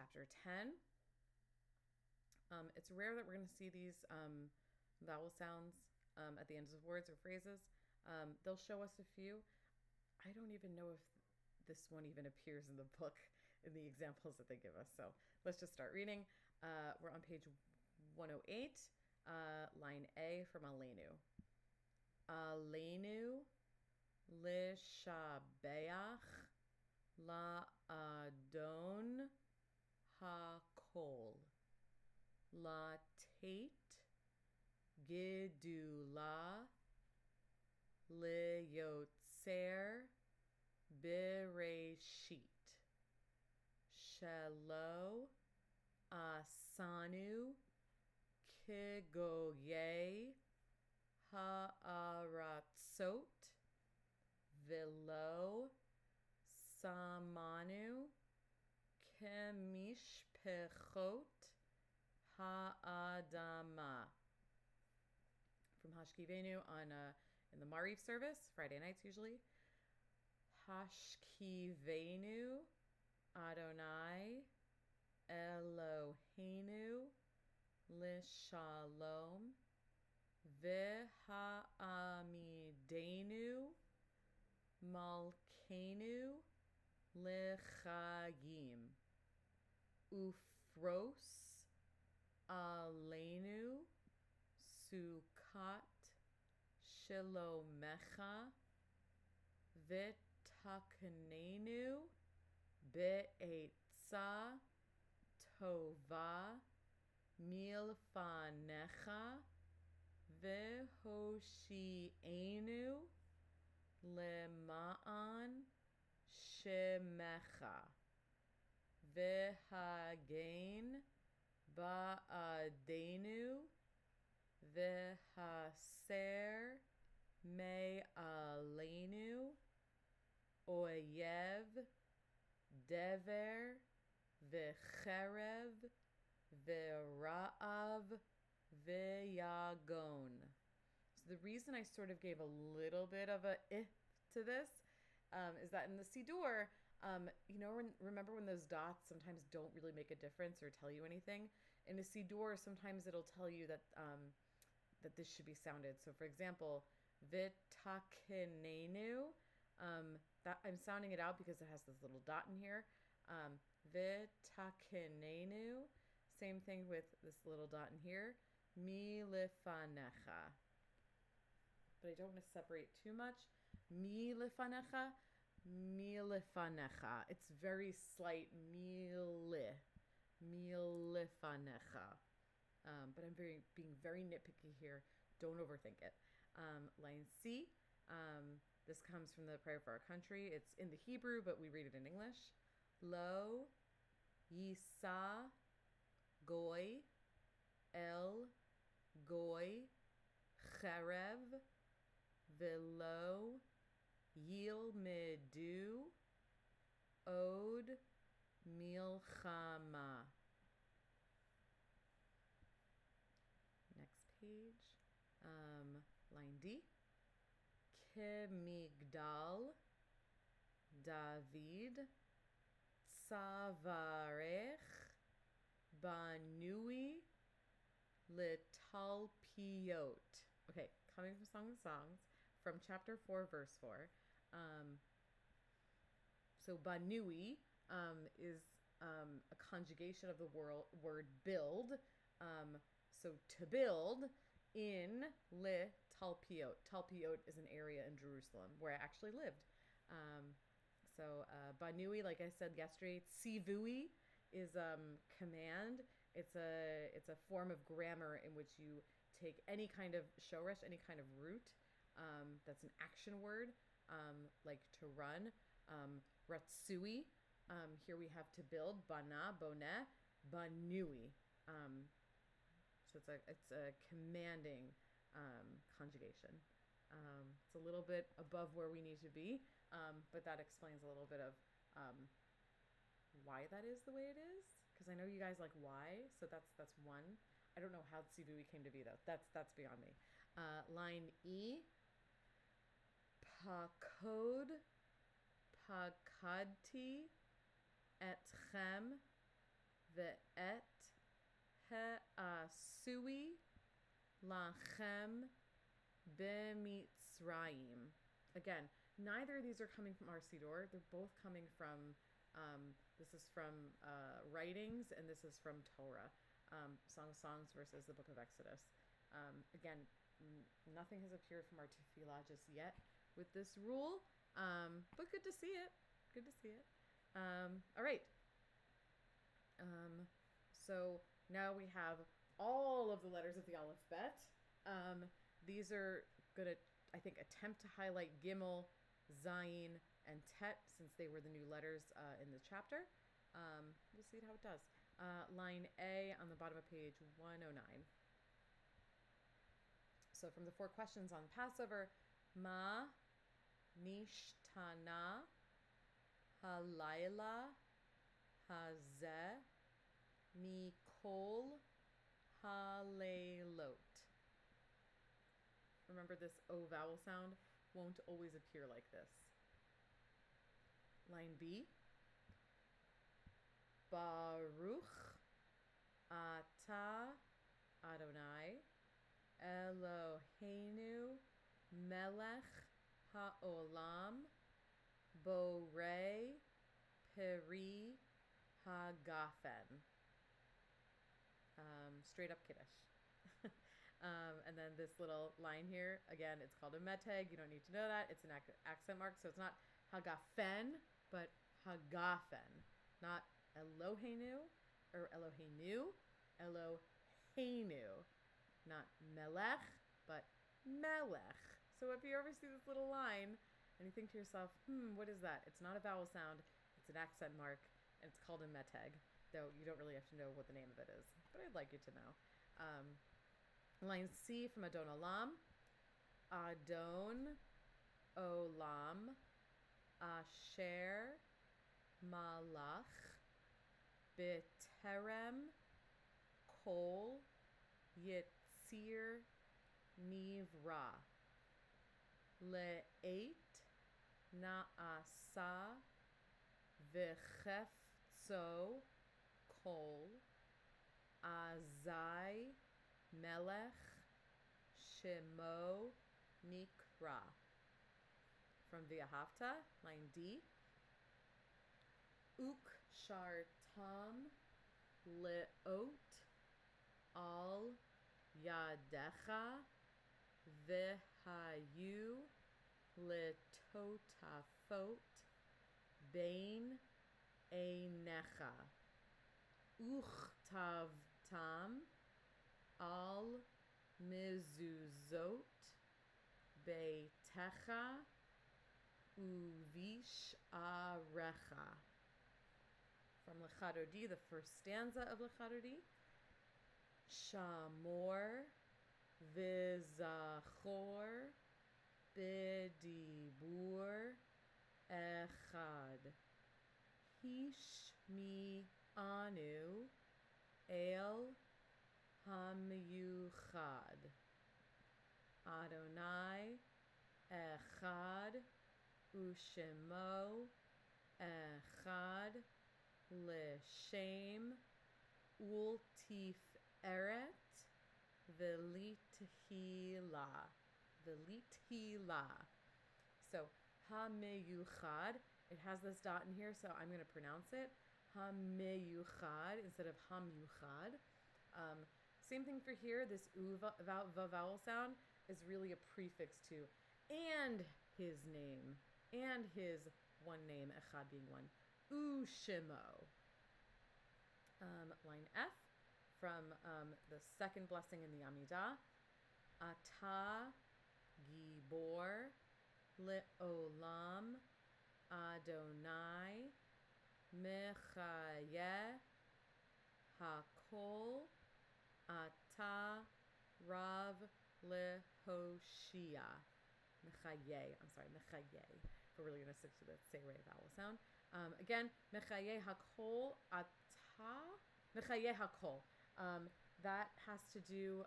chapter 10. It's rare that we're going to see these vowel sounds at the ends of words or phrases. They'll show us a few. I don't even know if this one even appears in the book in the examples that they give us. So let's just start reading. We're on page 108, line A from Aleinu. Aleinu lishabeach la'adon hakol latate gidula liyotzer bereshit shelo asanu kigoye ha'aratzot velo samanu kemishpechot ha'adama. From Hashkivenu on in the Mariv service, Friday nights usually. Hashkivenu Adonai Eloheinu Lishalom V'ha'amidenu Malkenu L'chagim Ufros Aleinu Sukat Shilomecha V'taknenu Be'etza Tova Milfanecha V'hoshi'enu Lema'an Shemecha V'hagain Ba'adenu V'haser Me'aleinu Oyev Dever V'cherev V'ra'av V'yagon. So the reason I sort of gave a little bit of a to this is that in the Siddur, remember when those dots sometimes don't really make a difference or tell you anything? In a Siddur, sometimes it'll tell you that that this should be sounded. So for example, v'takenenu, that I'm sounding it out because it has this little dot in here. V'takenenu, same thing with this little dot in here. Milifanecha. But I don't want to separate too much. Milifanecha, milifanecha. It's very slight milifanecha. But I'm being very nitpicky here. Don't overthink it. Line C. This comes from the prayer for our country. It's in the Hebrew, but we read it in English. Lo yisa goy el goy cherev velo yilmedu od milchama. Next page, line D. Kemigdal David Tzavarech Banui Litalpiot. Okay, coming from Song of Songs, from chapter 4, verse 4. So Banui is a conjugation of the word build. So to build in Le Talpiot. Talpiot is an area in Jerusalem where I actually lived. Banui, like I said yesterday, Sivui is command. It's a form of grammar in which you take any kind of shoresh, any kind of root that's an action word, like to run. Ratsui, here we have to build. Bana, boneh, banui. So it's a commanding conjugation. It's a little bit above where we need to be, but that explains a little bit of why that is the way it is. Because I know you guys like why, so that's one. I don't know how Tzivui came to be though. That's beyond me. Line E. Pakadti etchem ve'et he'asui lachem b'mitzrayim. Again, neither of these are coming from our Sidor. They're both coming from, this is from writings, and this is from Torah. Song of Songs versus the Book of Exodus. Again, nothing has appeared from our tefillah just yet with this rule, but good to see it. Good to see it. All right. So now we have all of the letters of the alphabet. These are going to, I think, attempt to highlight Gimel, Zayin, and Tet, since they were the new letters in the chapter. We'll see how it does. Line A on the bottom of page 109. So from the 4 questions on Passover, Ma nishtana halayla hazeh mikol haleilot. Remember, this O vowel sound won't always appear like this. Line B. Baruch Ata Adonai Eloheinu Melech Haolam Borei Peri Hagafen. Straight up Kiddush. And then this little line here, again, it's called a meteg. You don't need to know that. It's an accent mark, so it's not Hagafen, but Hagafen. Not Eloheinu or Eloheinu, Eloheinu. Not Melech, but Melech. So if you ever see this little line and you think to yourself, what is that? It's not a vowel sound, it's an accent mark, and it's called a meteg, though you don't really have to know what the name of it is, but I'd like you to know. Line C from Adon Olam. Adon Olam Asher Malach B'terem Kol Yitzir Nivra Le'et Na'asa V'chefzo Kol Azai Melech Shemo Nikra. From V'ahavta, line D. Uk Shartam Le'ot Al Yadecha V'hayu Letotafot Bein Einecha Uchtavtam Al Mezuzot Beitecha Uvish Arecha. From Lechadodi, the first stanza of Lechadodi. Shamor V'zachor B'dibur Echad Hishmi Anu El Hamyuchad Adonai Echad Ushemo Echad L'Shem Ultiferet V'lithila. V'lithila. So Hamyuchad, it has this dot in here, so I'm going to pronounce it Hamyuchad instead of Hamyuchad. Same thing for here. This U vowel sound is really a prefix to and his name, and his one name, Echad being one. Ushemo. Line F from the second blessing in the Amidah. Ata Gibor Le'olam Adonai Mechayeh Hakol Ata Rav Lehoshia. Mechayeh. I'm sorry, Mechayeh. We're really going to stick to the Seirei vowel sound. Again, Mechayeh Hakol Ata. Mechayeh Hakol. That has to do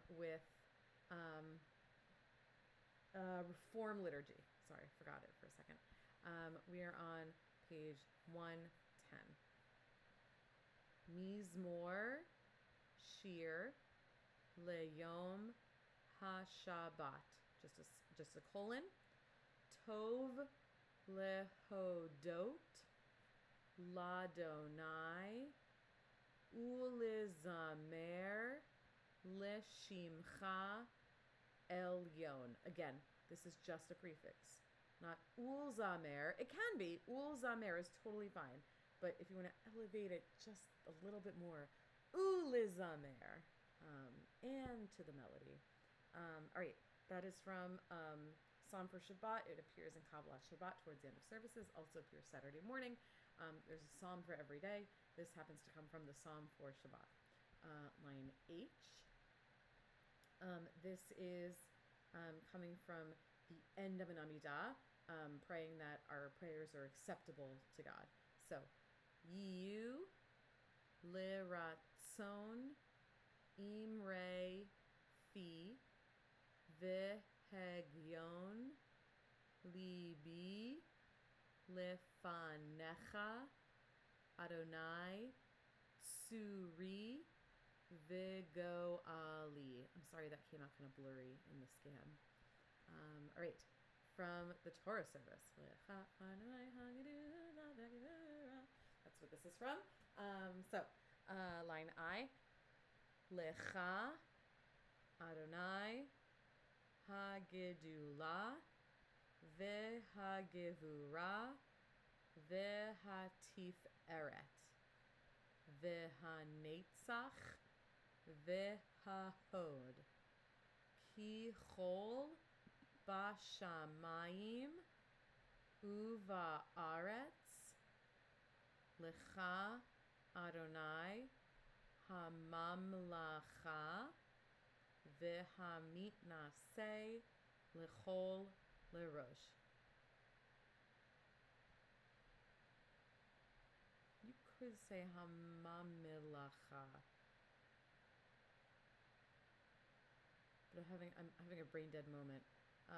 with Reform liturgy. Sorry, forgot it for a second. We are on page 110. Mizmor, shir, leyom ha-Shabbat. Just a colon. Tov lehodot, ladonai, ulizamer, leshimcha, elyon. Again, this is just a prefix, not ulzamer. It can be. Ulzamer is totally fine. But if you want to elevate it just a little bit more, ulizamer, and to the melody. All right, that is from Psalm for Shabbat. It appears in Kabbalat Shabbat towards the end of services. Also appears Saturday morning. There's a psalm for every day. This happens to come from the Psalm for Shabbat. Line H. This is coming from the end of an Amidah, praying that our prayers are acceptable to God. So, Yiyu liratzon imre fi v'hegyon libi lefanecha Adonai suri vigo ali. I'm sorry, that came out kind of blurry in the scan. All right, from the Torah service. That's what this is from. Line I. Lecha Adonai Hagidula V'Hagivura V'Hatiferet V'Hanetzach V'Hahod Ki Chol Bashamayim Uva'aretz Lecha Adonai Hamamlacha V'Hamitnase Lechol Lerosh. You could say Hamamilacha, but I'm having a brain dead moment. I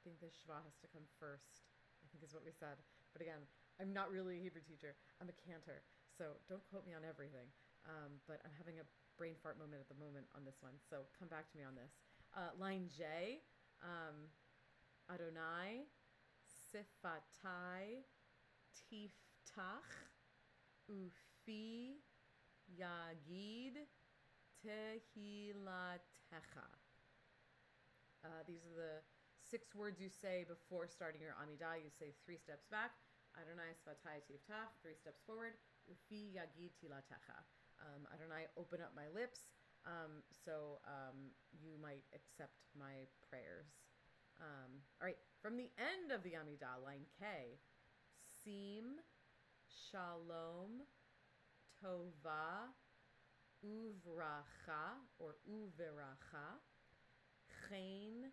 think the Shva has to come first, I think is what we said. But again, I'm not really a Hebrew teacher. I'm a cantor, so don't quote me on everything. But I'm having a brain fart moment at the moment on this one, so come back to me on this. Line J, Adonai, Sifatai, Tiftach, Ufi, Yagid, Tehilatecha. These are the 6 words you say before starting your Amidah. You say 3 steps back. Adonai Sfatai Tiftach, 3 steps forward. Ufi Yagid Tilatecha. Adonai, open up my lips, so you might accept my prayers. All right, from the end of the Amidah, line K. Sim, Shalom, Tova, Uvracha, or Uveracha, Chen,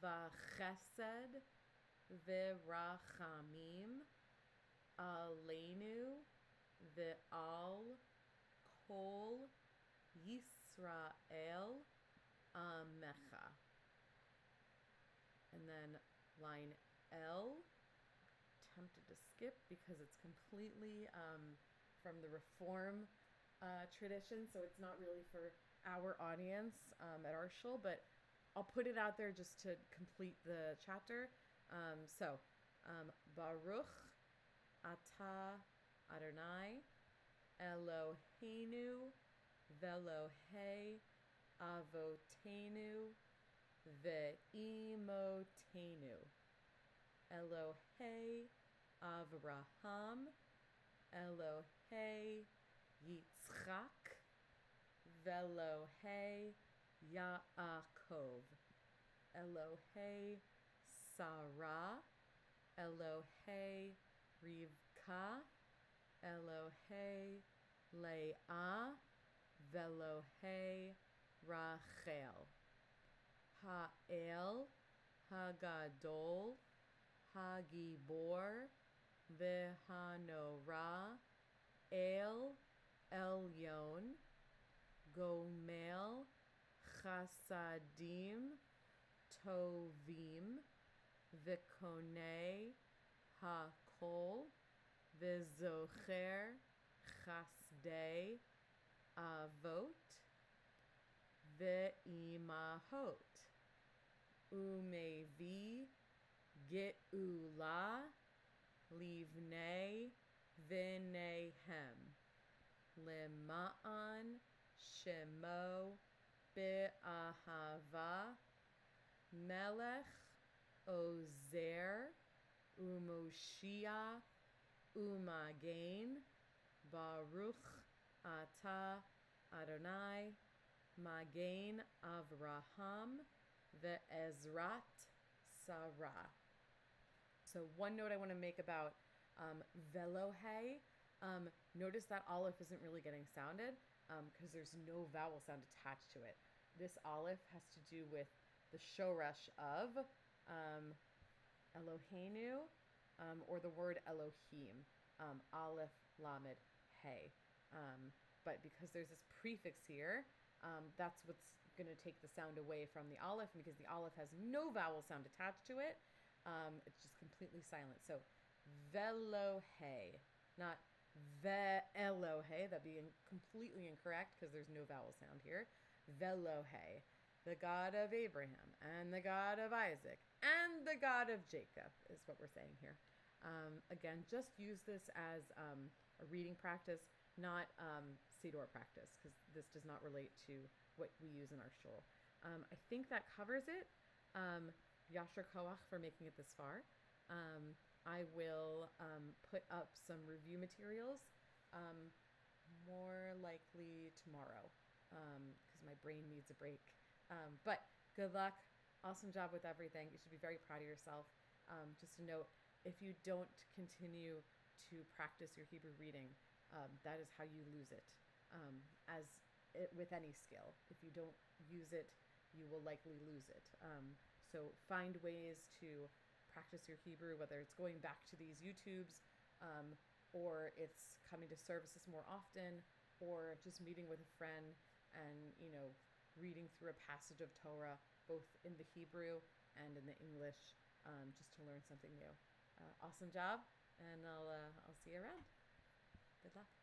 Vachesed, Verachamim, Aleinu, Ve'al, Kol, Yisrael, Amecha. And then line L, tempted to skip because it's completely from the Reform tradition, so it's not really for our audience at our shul, but I'll put it out there just to complete the chapter. Baruch Atah Adonai Eloheinu Velohei Avotenu Ve'imotenu Elohei Avraham Elohei Yitzchak Velohei Yaakov Elohei Sarah Elohei Rivka Elohei Leah Velohei Rachel Ha'el Hagadol Hagibor Vehanora El Elyon Gomel Chasadim Tovim Vikonei HaKol Vizocher Chas chesdei avot ve'imahot umevi geula livnei v'nehem lema'an shemo be'ahava melech ozer umoshia umagain baruch ata Adonai Magain Avraham ve'ezrat Sarah. So one note I want to make about velohe. Notice that Aleph isn't really getting sounded because there's no vowel sound attached to it. This Aleph has to do with the shoresh of Eloheinu or the word Elohim, Aleph, Lamed, He. But because there's this prefix here, that's what's going to take the sound away from the Aleph, and because the Aleph has no vowel sound attached to it, it's just completely silent. So velohe, not ve'elohe. That'd be completely incorrect because there's no vowel sound here. Velohe, the God of Abraham and the God of Isaac and the God of Jacob is what we're saying here. Again, just use this as a reading practice, not Siddur practice, because this does not relate to what we use in our shul. I think that covers it. Yasher Koach for making it this far. I will put up some review materials more likely tomorrow because my brain needs a break. But good luck. Awesome job with everything. You should be very proud of yourself. Just to note, if you don't continue to practice your Hebrew reading, that is how you lose it. With any skill, if you don't use it, you will likely lose it. So find ways to practice your Hebrew, whether it's going back to these YouTubes, or it's coming to services more often, or just meeting with a friend and, reading through a passage of Torah, both in the Hebrew and in the English, just to learn something new. Awesome job, and I'll see you around. Good luck.